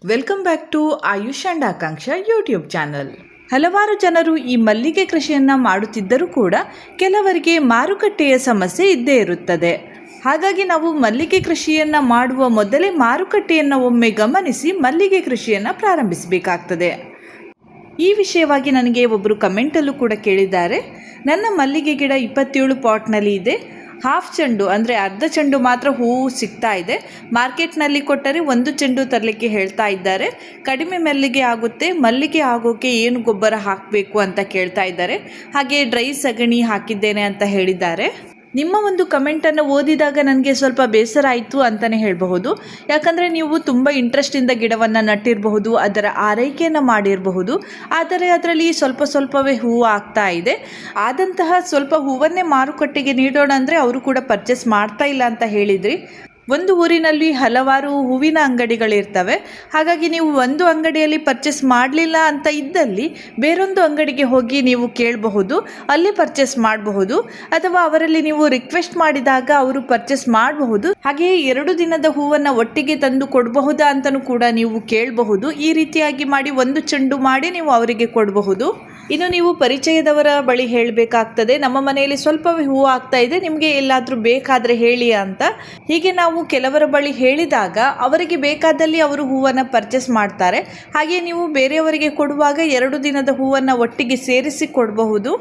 Welcome back to Ayush and Akanksha YouTube channel. ಹಲವಾರು ಜನರು ಈ ಮಲ್ಲಿಗೆ ಕೃಷಿಯನ್ನು ಮಾಡುತ್ತಿದ್ದರೂ ಕೂಡ ಕೆಲವರಿಗೆ ಮಾರುಕಟ್ಟೆಯ ಸಮಸ್ಯೆ ಇದ್ದೇ ಇರುತ್ತದೆ. ಹಾಗಾಗಿ ನಾವು ಮಲ್ಲಿಗೆ ಕೃಷಿಯನ್ನು ಮಾಡುವ ಮೊದಲೇ ಮಾರುಕಟ್ಟೆಯನ್ನು ಒಮ್ಮೆ ಗಮನಿಸಿ ಮಲ್ಲಿಗೆ ಕೃಷಿಯನ್ನು ಪ್ರಾರಂಭಿಸಬೇಕಾಗ್ತದೆ. ಈ ವಿಷಯವಾಗಿ ನನಗೆ ಒಬ್ಬರು ಕಮೆಂಟಲ್ಲೂ ಕೂಡ ಕೇಳಿದ್ದಾರೆ. ನನ್ನ ಮಲ್ಲಿಗೆ ಗಿಡ 27 ಪಾಟ್ನಲ್ಲಿ ಇದೆ. ಹಾಫ್ ಚೆಂಡು ಅಂದರೆ ಅರ್ಧ ಚೆಂಡು ಮಾತ್ರ ಹೂವು ಸಿಗ್ತಾ ಇದೆ. ಮಾರ್ಕೆಟ್ನಲ್ಲಿ ಕೊಟ್ಟರೆ 1 ಚೆಂಡು ತರಲಿಕ್ಕೆ ಹೇಳ್ತಾ ಇದ್ದಾರೆ. ಕಡಿಮೆ ಮಲ್ಲಿಗೆ ಆಗುತ್ತೆ, ಮಲ್ಲಿಗೆ ಆಗೋಕ್ಕೆ ಏನು ಗೊಬ್ಬರ ಹಾಕಬೇಕು ಅಂತ ಕೇಳ್ತಾ ಇದ್ದಾರೆ. ಹಾಗೆ ಡ್ರೈ ಸಗಣಿ ಹಾಕಿದ್ದೇನೆ ಅಂತ ಹೇಳಿದ್ದಾರೆ. ನಿಮ್ಮ ಒಂದು ಕಮೆಂಟನ್ನು ಓದಿದಾಗ ನನಗೆ ಸ್ವಲ್ಪ ಬೇಸರ ಆಯಿತು ಅಂತಲೇ ಹೇಳಬಹುದು. ಯಾಕಂದರೆ ನೀವು ತುಂಬ ಇಂಟ್ರೆಸ್ಟಿಂದ ಗಿಡವನ್ನು ನಟ್ಟಿರಬಹುದು, ಅದರ ಆರೈಕೆಯನ್ನು ಮಾಡಿರಬಹುದು. ಆದರೆ ಅದರಲ್ಲಿ ಸ್ವಲ್ಪವೇ ಹೂವು ಆಗ್ತಾ ಇದೆ. ಆದಂತಹ ಸ್ವಲ್ಪ ಹೂವನ್ನೇ ಮಾರುಕಟ್ಟೆಗೆ ನೀಡೋಣ ಅಂದರೆ ಅವರು ಕೂಡ ಪರ್ಚೇಸ್ ಮಾಡ್ತಾ ಇಲ್ಲ ಅಂತ ಹೇಳಿದ್ರಿ. ಒಂದು ಊರಿನಲ್ಲಿ ಹಲವಾರು ಹೂವಿನ ಅಂಗಡಿಗಳಿರ್ತವೆ. ಹಾಗಾಗಿ ನೀವು ಒಂದು ಅಂಗಡಿಯಲ್ಲಿ ಪರ್ಚೇಸ್ ಮಾಡಲಿಲ್ಲ ಅಂತ ಇದ್ದಲ್ಲಿ ಬೇರೊಂದು ಅಂಗಡಿಗೆ ಹೋಗಿ ನೀವು ಕೇಳಬಹುದು, ಅಲ್ಲಿ ಪರ್ಚೇಸ್ ಮಾಡಬಹುದು. ಅಥವಾ ಅವರಲ್ಲಿ ನೀವು ರಿಕ್ವೆಸ್ಟ್ ಮಾಡಿದಾಗ ಅವರು ಪರ್ಚೇಸ್ ಮಾಡಬಹುದು. ಹಾಗೆಯೇ 2 ದಿನದ ಹೂವನ್ನು ಒಟ್ಟಿಗೆ ತಂದು ಕೊಡಬಹುದಾ ಅಂತಲೂ ಕೂಡ ನೀವು ಕೇಳಬಹುದು. ಈ ರೀತಿಯಾಗಿ ಮಾಡಿ 1 ಚೆಂಡು ಮಾಡಿ ನೀವು ಅವರಿಗೆ ಕೊಡಬಹುದು. ಇನ್ನು ನೀವು ಪರಿಚಯದವರ ಬಳಿ ಹೇಳಬೇಕಾಗ್ತದೆ, ನಮ್ಮ ಮನೆಯಲ್ಲಿ ಸ್ವಲ್ಪವೇ ಹೂವು ಆಗ್ತಾ ಇದೆ, ನಿಮಗೆ ಎಲ್ಲಾದರೂ ಬೇಕಾದರೆ ಹೇಳಿ ಅಂತ. ಹೀಗೆ ನಾವು ಕೆಲವರ ಬಳಿ ಹೇಳಿದಾಗ ಅವರಿಗೆ ಬೇಕಾದಲ್ಲಿ ಅವರು ಹೂವನ್ನು ಪರ್ಚೇಸ್ ಮಾಡ್ತಾರೆ. ಹಾಗೆ ನೀವು ಬೇರೆಯವರಿಗೆ ಕೊಡುವಾಗ 2 ದಿನದ ಹೂವನ್ನು ಒಟ್ಟಿಗೆ ಸೇರಿಸಿ ಕೊಡಬಹುದು.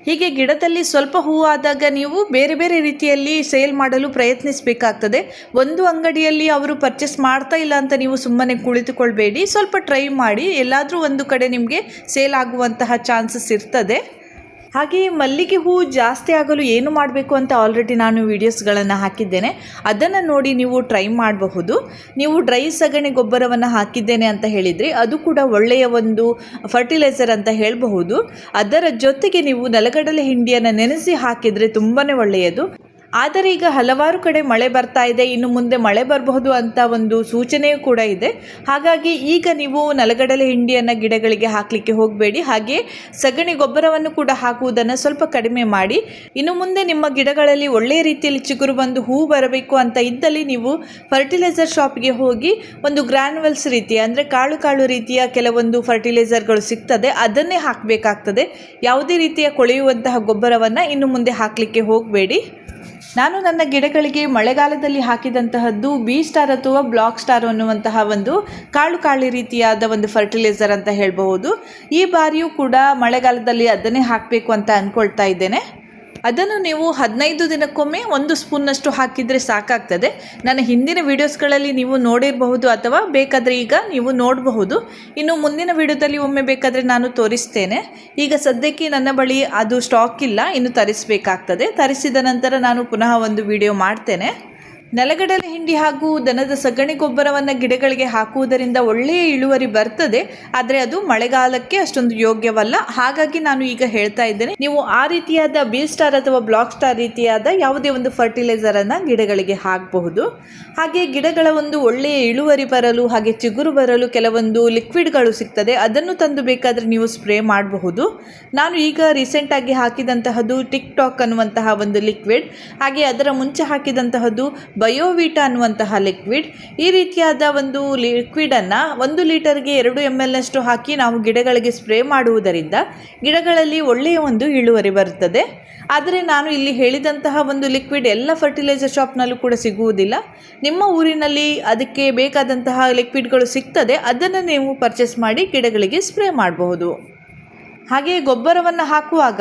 ಹೀಗೆ ಗಿಡದಲ್ಲಿ ಸ್ವಲ್ಪ ಹೂವು ಆದಾಗ ನೀವು ಬೇರೆ ಬೇರೆ ರೀತಿಯಲ್ಲಿ ಸೇಲ್ ಮಾಡಲು ಪ್ರಯತ್ನಿಸಬೇಕಾಗ್ತದೆ. ಒಂದು ಅಂಗಡಿಯಲ್ಲಿ ಅವರು ಪರ್ಚೇಸ್ ಮಾಡ್ತಾ ಇಲ್ಲ ಅಂತ ನೀವು ಸುಮ್ಮನೆ ಕುಳಿತುಕೊಳ್ಬೇಡಿ, ಸ್ವಲ್ಪ ಟ್ರೈ ಮಾಡಿ. ಎಲ್ಲಾದರೂ ಒಂದು ಕಡೆ ನಿಮಗೆ ಸೇಲ್ ಆಗುವಂತಹ ಚಾನ್ಸಸ್ ಇರ್ತದೆ. ಹಾಗೆಯೇ ಮಲ್ಲಿಗೆ ಹೂವು ಜಾಸ್ತಿ ಆಗಲು ಏನು ಮಾಡಬೇಕು ಅಂತ ಆಲ್ರೆಡಿ ನಾನು ವಿಡಿಯೋಸ್ಗಳನ್ನು ಹಾಕಿದ್ದೇನೆ, ಅದನ್ನು ನೋಡಿ ನೀವು ಟ್ರೈ ಮಾಡಬಹುದು. ನೀವು ಡ್ರೈ ಸಗಣಿ ಗೊಬ್ಬರವನ್ನು ಹಾಕಿದ್ದೇನೆ ಅಂತ ಹೇಳಿದರೆ ಅದು ಕೂಡ ಒಳ್ಳೆಯ ಒಂದು ಫರ್ಟಿಲೈಸರ್ ಅಂತ ಹೇಳಬಹುದು. ಅದರ ಜೊತೆಗೆ ನೀವು ನೆಲಗಡಲೆ ಹಿಂಡಿಯನ್ನು ನೆನೆಸಿ ಹಾಕಿದರೆ ತುಂಬಾ ಒಳ್ಳೆಯದು. ಆದರೆ ಈಗ ಹಲವಾರು ಕಡೆ ಮಳೆ ಬರ್ತಾ ಇದೆ, ಇನ್ನು ಮುಂದೆ ಮಳೆ ಬರಬಹುದು ಅಂತ ಒಂದು ಸೂಚನೆಯೂ ಕೂಡ ಇದೆ. ಹಾಗಾಗಿ ಈಗ ನೀವು ನೆಲಗಡಲೆ ಹಿಂಡಿಯನ್ನು ಗಿಡಗಳಿಗೆ ಹಾಕಲಿಕ್ಕೆ ಹೋಗಬೇಡಿ. ಹಾಗೆ ಸಗಣಿ ಗೊಬ್ಬರವನ್ನು ಕೂಡ ಹಾಕುವುದನ್ನು ಸ್ವಲ್ಪ ಕಡಿಮೆ ಮಾಡಿ. ಇನ್ನು ಮುಂದೆ ನಿಮ್ಮ ಗಿಡಗಳಲ್ಲಿ ಒಳ್ಳೆಯ ರೀತಿಯಲ್ಲಿ ಚಿಗುರು ಬಂದು ಹೂ ಬರಬೇಕು ಅಂತ ಇದ್ದಲ್ಲಿ ನೀವು ಫರ್ಟಿಲೈಸರ್ ಶಾಪ್ಗೆ ಹೋಗಿ ಒಂದು ಗ್ರ್ಯಾನ್ಯುವಲ್ಸ್ ರೀತಿಯ ಅಂದರೆ ಕಾಳು ರೀತಿಯ ಕೆಲವೊಂದು ಫರ್ಟಿಲೈಸರ್ಗಳು ಸಿಗ್ತದೆ, ಅದನ್ನೇ ಹಾಕಬೇಕಾಗ್ತದೆ. ಯಾವುದೇ ರೀತಿಯ ಕೊಳೆಯುವಂತಹ ಗೊಬ್ಬರವನ್ನು ಇನ್ನು ಮುಂದೆ ಹಾಕಲಿಕ್ಕೆ ಹೋಗಬೇಡಿ. ನಾನು ನನ್ನ ಗಿಡಗಳಿಗೆ ಮಳೆಗಾಲದಲ್ಲಿ ಹಾಕಿದಂತಹದ್ದು ಬಿ ಸ್ಟಾರ್ ಅಥವಾ ಬ್ಲಾಕ್ ಸ್ಟಾರ್ ಅನ್ನುವಂತಹ ಒಂದು ಕಾಳು ರೀತಿಯಾದ ಒಂದು ಫರ್ಟಿಲೈಸರ್ ಅಂತ ಹೇಳಬಹುದು. ಈ ಬಾರಿಯೂ ಕೂಡ ಮಳೆಗಾಲದಲ್ಲಿ ಅದನ್ನೇ ಹಾಕಬೇಕು ಅಂತ ಅಂದ್ಕೊಳ್ತಾ ಇದ್ದೇನೆ. ಅದನ್ನು ನೀವು 15 ದಿನಕ್ಕೊಮ್ಮೆ 1 ಸ್ಪೂನ್ನಷ್ಟು ಹಾಕಿದರೆ ಸಾಕಾಗ್ತದೆ. ನನ್ನ ಹಿಂದಿನ ವಿಡಿಯೋಸ್ಗಳಲ್ಲಿ ನೀವು ನೋಡಿರಬಹುದು ಅಥವಾ ಬೇಕಾದರೆ ಈಗ ನೀವು ನೋಡಬಹುದು. ಇನ್ನು ಮುಂದಿನ ವಿಡಿಯೋದಲ್ಲಿ ಒಮ್ಮೆ ಬೇಕಾದರೆ ನಾನು ತೋರಿಸ್ತೇನೆ. ಈಗ ಸದ್ಯಕ್ಕೆ ನನ್ನ ಬಳಿ ಅದು ಸ್ಟಾಕ್ ಇಲ್ಲ, ಇನ್ನು ತರಿಸಬೇಕಾಗ್ತದೆ. ತರಿಸಿದ ನಂತರ ನಾನು ಪುನಃ ಒಂದು ವಿಡಿಯೋ ಮಾಡ್ತೇನೆ. ನೆಲಗಡಲೆ ಹಿಂಡಿ ಹಾಗೂ ದನದ ಸಗಣಿ ಗೊಬ್ಬರವನ್ನು ಗಿಡಗಳಿಗೆ ಹಾಕುವುದರಿಂದ ಒಳ್ಳೆಯ ಇಳುವರಿ ಬರ್ತದೆ. ಆದರೆ ಅದು ಮಳೆಗಾಲಕ್ಕೆ ಅಷ್ಟೊಂದು ಯೋಗ್ಯವಲ್ಲ. ಹಾಗಾಗಿ ನಾನು ಈಗ ಹೇಳ್ತಾ ಇದ್ದೇನೆ, ನೀವು ಆ ರೀತಿಯಾದ ಬಿ ಸ್ಟಾರ್ ಅಥವಾ ಬ್ಲಾಕ್ ಸ್ಟಾರ್ ರೀತಿಯಾದ ಯಾವುದೇ ಒಂದು ಫರ್ಟಿಲೈಸರನ್ನು ಗಿಡಗಳಿಗೆ ಹಾಕಬಹುದು. ಹಾಗೆ ಗಿಡಗಳ ಒಂದು ಒಳ್ಳೆಯ ಇಳುವರಿ ಬರಲು ಹಾಗೆ ಚಿಗುರು ಬರಲು ಕೆಲವೊಂದು ಲಿಕ್ವಿಡ್ಗಳು ಸಿಗ್ತದೆ, ಅದನ್ನು ತಂದು ಬೇಕಾದರೆ ನೀವು ಸ್ಪ್ರೇ ಮಾಡಬಹುದು. ನಾನು ಈಗ ರೀಸೆಂಟಾಗಿ ಹಾಕಿದಂತಹದ್ದು ಟಿಕ್ ಟಾಕ್ ಅನ್ನುವಂತಹ ಒಂದು ಲಿಕ್ವಿಡ್, ಹಾಗೆ ಅದರ ಮುಂಚೆ ಹಾಕಿದಂತಹದ್ದು ಬಯೋವಿಟಾ ಅನ್ನುವಂತಹ ಲಿಕ್ವಿಡ್. ಈ ರೀತಿಯಾದ ಒಂದು ಲಿಕ್ವಿಡನ್ನು 1 ಲೀಟರ್ಗೆ 2 ml ನಷ್ಟು ಹಾಕಿ ನಾವು ಗಿಡಗಳಿಗೆ ಸ್ಪ್ರೇ ಮಾಡುವುದರಿಂದ ಗಿಡಗಳಲ್ಲಿ ಒಳ್ಳೆಯ ಒಂದು ಇಳುವರಿ ಬರುತ್ತದೆ. ಆದರೆ ನಾನು ಇಲ್ಲಿ ಹೇಳಿದಂತಹ ಒಂದು ಲಿಕ್ವಿಡ್ ಎಲ್ಲ ಫರ್ಟಿಲೈಸರ್ ಶಾಪ್ನಲ್ಲೂ ಕೂಡ ಸಿಗುವುದಿಲ್ಲ. ನಿಮ್ಮ ಊರಿನಲ್ಲಿ ಅದಕ್ಕೆ ಬೇಕಾದಂತಹ ಲಿಕ್ವಿಡ್ಗಳು ಸಿಗ್ತದೆ, ಅದನ್ನು ನೀವು ಪರ್ಚೇಸ್ ಮಾಡಿ ಗಿಡಗಳಿಗೆ ಸ್ಪ್ರೇ ಮಾಡಬಹುದು. ಹಾಗೆ ಗೊಬ್ಬರವನ್ನು ಹಾಕುವಾಗ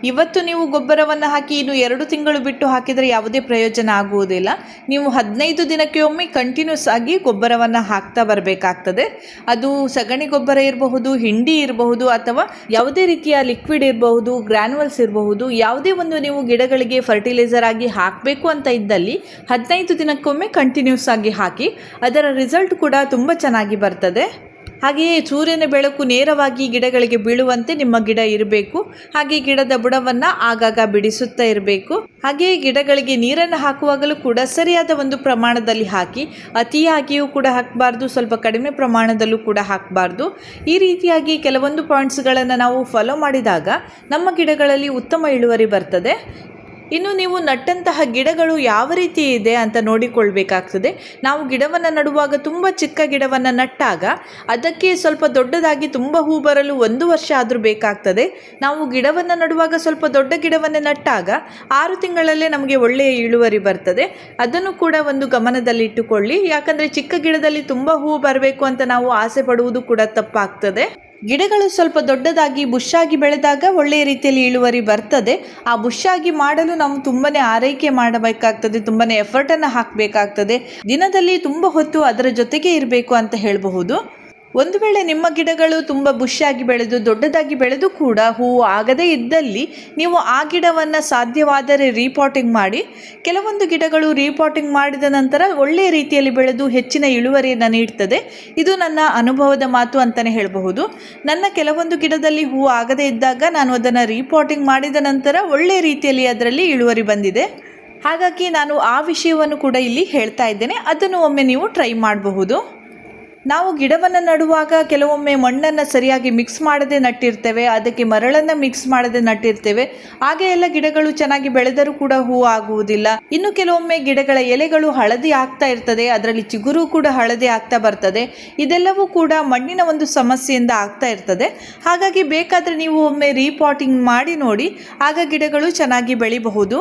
ಇವತ್ತು ನೀವು ಗೊಬ್ಬರವನ್ನು ಹಾಕಿ ಇನ್ನು 2 ತಿಂಗಳು ಬಿಟ್ಟು ಹಾಕಿದರೆ ಯಾವುದೇ ಪ್ರಯೋಜನ ಆಗುವುದಿಲ್ಲ. ನೀವು 15 ದಿನಕ್ಕೆ ಒಮ್ಮೆ ಕಂಟಿನ್ಯೂಸ್ ಆಗಿ ಗೊಬ್ಬರವನ್ನು ಹಾಕ್ತಾ ಬರಬೇಕಾಗ್ತದೆ. ಅದು ಸಗಣಿ ಗೊಬ್ಬರ ಇರಬಹುದು, ಹಿಂಡಿ ಇರಬಹುದು, ಅಥವಾ ಯಾವುದೇ ರೀತಿಯ ಲಿಕ್ವಿಡ್ ಇರಬಹುದು, ಗ್ರ್ಯಾನ್ಯುವಲ್ಸ್ ಇರಬಹುದು. ಯಾವುದೇ ಒಂದು ನೀವು ಗಿಡಗಳಿಗೆ ಫರ್ಟಿಲೈಸರ್ ಆಗಿ ಹಾಕಬೇಕು ಅಂತ ಇದ್ದಲ್ಲಿ 15 ದಿನಕ್ಕೊಮ್ಮೆ ಕಂಟಿನ್ಯೂಸ್ ಆಗಿ ಹಾಕಿ. ಅದರ ರಿಸಲ್ಟ್ ಕೂಡ ತುಂಬ ಚೆನ್ನಾಗಿ ಬರ್ತದೆ. ಹಾಗೆಯೇ ಸೂರ್ಯನ ಬೆಳಕು ನೇರವಾಗಿ ಗಿಡಗಳಿಗೆ ಬೀಳುವಂತೆ ನಿಮ್ಮ ಗಿಡ ಇರಬೇಕು. ಹಾಗೆ ಗಿಡದ ಬುಡವನ್ನು ಆಗಾಗ ಬಿಡಿಸುತ್ತಾ ಇರಬೇಕು. ಹಾಗೆಯೇ ಗಿಡಗಳಿಗೆ ನೀರನ್ನು ಹಾಕುವಾಗಲೂ ಕೂಡ ಸರಿಯಾದ ಒಂದು ಪ್ರಮಾಣದಲ್ಲಿ ಹಾಕಿ. ಅತಿಯಾಗಿಯೂ ಕೂಡ ಹಾಕಬಾರ್ದು, ಸ್ವಲ್ಪ ಕಡಿಮೆ ಪ್ರಮಾಣದಲ್ಲೂ ಕೂಡ ಹಾಕಬಾರ್ದು. ಈ ರೀತಿಯಾಗಿ ಕೆಲವೊಂದು ಪಾಯಿಂಟ್ಸ್ಗಳನ್ನು ನಾವು ಫಾಲೋ ಮಾಡಿದಾಗ ನಮ್ಮ ಗಿಡಗಳಲ್ಲಿ ಉತ್ತಮ ಇಳುವರಿ ಬರ್ತದೆ. ಇನ್ನು ನೀವು ನಟ್ಟಂತಹ ಗಿಡಗಳು ಯಾವ ರೀತಿ ಇದೆ ಅಂತ ನೋಡಿಕೊಳ್ಬೇಕಾಗ್ತದೆ. ನಾವು ಗಿಡವನ್ನು ನಡುವಾಗ ತುಂಬ ಚಿಕ್ಕ ಗಿಡವನ್ನು ನಟ್ಟಾಗ ಅದಕ್ಕೆ ಸ್ವಲ್ಪ ದೊಡ್ಡದಾಗಿ ತುಂಬ ಹೂ ಬರಲು 1 ವರ್ಷ ಆದರೂ ಬೇಕಾಗ್ತದೆ. ನಾವು ಗಿಡವನ್ನು ನಡುವಾಗ ಸ್ವಲ್ಪ ದೊಡ್ಡ ಗಿಡವನ್ನೇ ನಟ್ಟಾಗ 6 ತಿಂಗಳಲ್ಲೇ ನಮಗೆ ಒಳ್ಳೆಯ ಇಳುವರಿ ಬರ್ತದೆ. ಅದನ್ನು ಕೂಡ ಒಂದು ಗಮನದಲ್ಲಿಟ್ಟುಕೊಳ್ಳಿ. ಯಾಕಂದರೆ ಚಿಕ್ಕ ಗಿಡದಲ್ಲಿ ತುಂಬ ಹೂ ಬರಬೇಕು ಅಂತ ನಾವು ಆಸೆ ಪಡುವುದು ಕೂಡ ತಪ್ಪಾಗ್ತದೆ. ಗಿಡಗಳು ಸ್ವಲ್ಪ ದೊಡ್ಡದಾಗಿ ಬುಷಾಗಿ ಬೆಳೆದಾಗ ಒಳ್ಳೆಯ ರೀತಿಯಲ್ಲಿ ಇಳುವರಿ ಬರ್ತದೆ. ಆ ಬುಷಾಗಿ ಮಾಡಲು ನಾವು ತುಂಬಾ ಆರೈಕೆ ಮಾಡಬೇಕಾಗ್ತದೆ, ತುಂಬಾ ಎಫರ್ಟನ್ನು ಹಾಕಬೇಕಾಗ್ತದೆ. ದಿನದಲ್ಲಿ ತುಂಬ ಹೊತ್ತು ಅದರ ಜೊತೆಗೆ ಇರಬೇಕು ಅಂತ ಹೇಳಬಹುದು. ಒಂದು ವೇಳೆ ನಿಮ್ಮ ಗಿಡಗಳು ತುಂಬ ಬುಷಾಗಿ ಬೆಳೆದು ದೊಡ್ಡದಾಗಿ ಬೆಳೆದು ಕೂಡ ಹೂವು ಆಗದೇ ಇದ್ದಲ್ಲಿ ನೀವು ಆ ಗಿಡವನ್ನು ಸಾಧ್ಯವಾದರೆ ರೀಪಾಟಿಂಗ್ ಮಾಡಿ. ಕೆಲವೊಂದು ಗಿಡಗಳು ರೀಪಾಟಿಂಗ್ ಮಾಡಿದ ನಂತರ ಒಳ್ಳೆಯ ರೀತಿಯಲ್ಲಿ ಬೆಳೆದು ಹೆಚ್ಚಿನ ಇಳುವರಿಯನ್ನು ನೀಡ್ತದೆ. ಇದು ನನ್ನ ಅನುಭವದ ಮಾತು ಅಂತಲೇ ಹೇಳಬಹುದು. ನನ್ನ ಕೆಲವೊಂದು ಗಿಡದಲ್ಲಿ ಹೂವು ಆಗದೇ ಇದ್ದಾಗ ನಾನು ಅದನ್ನು ರೀಪಾಟಿಂಗ್ ಮಾಡಿದ ನಂತರ ಒಳ್ಳೆಯ ರೀತಿಯಲ್ಲಿ ಅದರಲ್ಲಿ ಇಳುವರಿ ಬಂದಿದೆ. ಹಾಗಾಗಿ ನಾನು ಆ ವಿಷಯವನ್ನು ಕೂಡ ಇಲ್ಲಿ ಹೇಳ್ತಾ ಇದ್ದೇನೆ. ಅದನ್ನು ಒಮ್ಮೆ ನೀವು ಟ್ರೈ ಮಾಡಬಹುದು. ನಾವು ಗಿಡವನ್ನು ನಡುವಾಗ ಕೆಲವೊಮ್ಮೆ ಮಣ್ಣನ್ನು ಸರಿಯಾಗಿ ಮಿಕ್ಸ್ ಮಾಡದೆ ನಟ್ಟಿರ್ತೇವೆ, ಅದಕ್ಕೆ ಮರಳನ್ನು ಮಿಕ್ಸ್ ಮಾಡದೆ ನಟ್ಟಿರ್ತೇವೆ. ಹಾಗೆ ಎಲ್ಲ ಗಿಡಗಳು ಚೆನ್ನಾಗಿ ಬೆಳೆದರೂ ಕೂಡ ಹೂವು ಆಗುವುದಿಲ್ಲ. ಇನ್ನು ಕೆಲವೊಮ್ಮೆ ಗಿಡಗಳ ಎಲೆಗಳು ಹಳದಿ ಆಗ್ತಾ ಇರ್ತದೆ, ಅದರಲ್ಲಿ ಚಿಗುರು ಕೂಡ ಹಳದಿ ಆಗ್ತಾ ಬರ್ತದೆ. ಇದೆಲ್ಲವೂ ಕೂಡ ಮಣ್ಣಿನ ಒಂದು ಸಮಸ್ಯೆಯಿಂದ ಆಗ್ತಾ ಇರ್ತದೆ. ಹಾಗಾಗಿ ಬೇಕಾದರೆ ನೀವು ಒಮ್ಮೆ ರೀಪಾಟಿಂಗ್ ಮಾಡಿ ನೋಡಿ, ಆಗ ಗಿಡಗಳು ಚೆನ್ನಾಗಿ ಬೆಳಿಬಹುದು.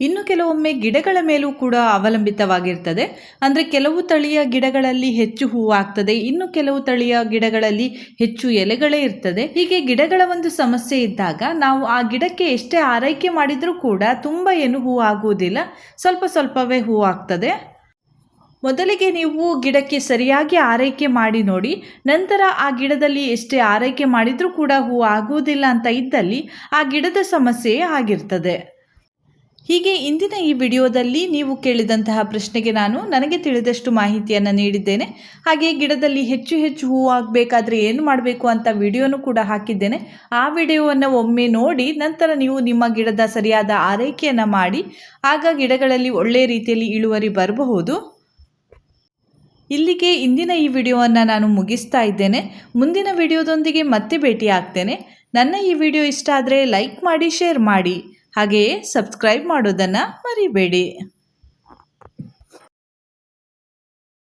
ಇನ್ನು ಕೆಲವೊಮ್ಮೆ ಗಿಡಗಳ ಮೇಲೂ ಕೂಡ ಅವಲಂಬಿತವಾಗಿರ್ತದೆ. ಅಂದರೆ ಕೆಲವು ತಳಿಯ ಗಿಡಗಳಲ್ಲಿ ಹೆಚ್ಚು ಹೂವಾಗ್ತದೆ, ಇನ್ನು ಕೆಲವು ತಳಿಯ ಗಿಡಗಳಲ್ಲಿ ಹೆಚ್ಚು ಎಲೆಗಳೇ ಇರ್ತದೆ. ಹೀಗೆ ಗಿಡಗಳ ಒಂದು ಸಮಸ್ಯೆ ಇದ್ದಾಗ ನಾವು ಆ ಗಿಡಕ್ಕೆ ಎಷ್ಟೇ ಆರೈಕೆ ಮಾಡಿದರೂ ಕೂಡ ತುಂಬ ಏನು ಹೂವು ಆಗುವುದಿಲ್ಲ, ಸ್ವಲ್ಪ ಸ್ವಲ್ಪವೇ ಹೂವಾಗ್ತದೆ. ಮೊದಲಿಗೆ ನೀವು ಗಿಡಕ್ಕೆ ಸರಿಯಾಗಿ ಆರೈಕೆ ಮಾಡಿ ನೋಡಿ. ನಂತರ ಆ ಗಿಡದಲ್ಲಿ ಎಷ್ಟೇ ಆರೈಕೆ ಮಾಡಿದರೂ ಕೂಡ ಹೂವು ಆಗುವುದಿಲ್ಲ ಅಂತ ಇದ್ದಲ್ಲಿ ಆ ಗಿಡದ ಸಮಸ್ಯೆಯೇ ಆಗಿರ್ತದೆ. ಹೀಗೆ ಇಂದಿನ ಈ ವಿಡಿಯೋದಲ್ಲಿ ನೀವು ಕೇಳಿದಂತಹ ಪ್ರಶ್ನೆಗೆ ನಾನು ನನಗೆ ತಿಳಿದಷ್ಟು ಮಾಹಿತಿಯನ್ನು ನೀಡಿದ್ದೇನೆ. ಹಾಗೆ ಗಿಡದಲ್ಲಿ ಹೆಚ್ಚು ಹೆಚ್ಚು ಹೂವು ಆಗಬೇಕಾದ್ರೆ ಏನು ಮಾಡಬೇಕು ಅಂತ ವಿಡಿಯೋನು ಕೂಡ ಹಾಕಿದ್ದೇನೆ. ಆ ವಿಡಿಯೋವನ್ನು ಒಮ್ಮೆ ನೋಡಿ ನಂತರ ನೀವು ನಿಮ್ಮ ಗಿಡದ ಸರಿಯಾದ ಆರೈಕೆಯನ್ನು ಮಾಡಿ, ಆಗ ಗಿಡಗಳಲ್ಲಿ ಒಳ್ಳೆಯ ರೀತಿಯಲ್ಲಿ ಇಳುವರಿ ಬರಬಹುದು. ಇಲ್ಲಿಗೆ ಇಂದಿನ ಈ ವಿಡಿಯೋವನ್ನು ನಾನು ಮುಗಿಸ್ತಾ ಇದ್ದೇನೆ. ಮುಂದಿನ ವಿಡಿಯೋದೊಂದಿಗೆ ಮತ್ತೆ ಭೇಟಿ ಆಗ್ತೇನೆ. ನನ್ನ ಈ ವಿಡಿಯೋ ಇಷ್ಟ ಆದರೆ ಲೈಕ್ ಮಾಡಿ, ಶೇರ್ ಮಾಡಿ, ಹಾಗೆಯೇ ಸಬ್ಸ್ಕ್ರೈಬ್ ಮಾಡೋದನ್ನು ಮರಿಬೇಡಿ.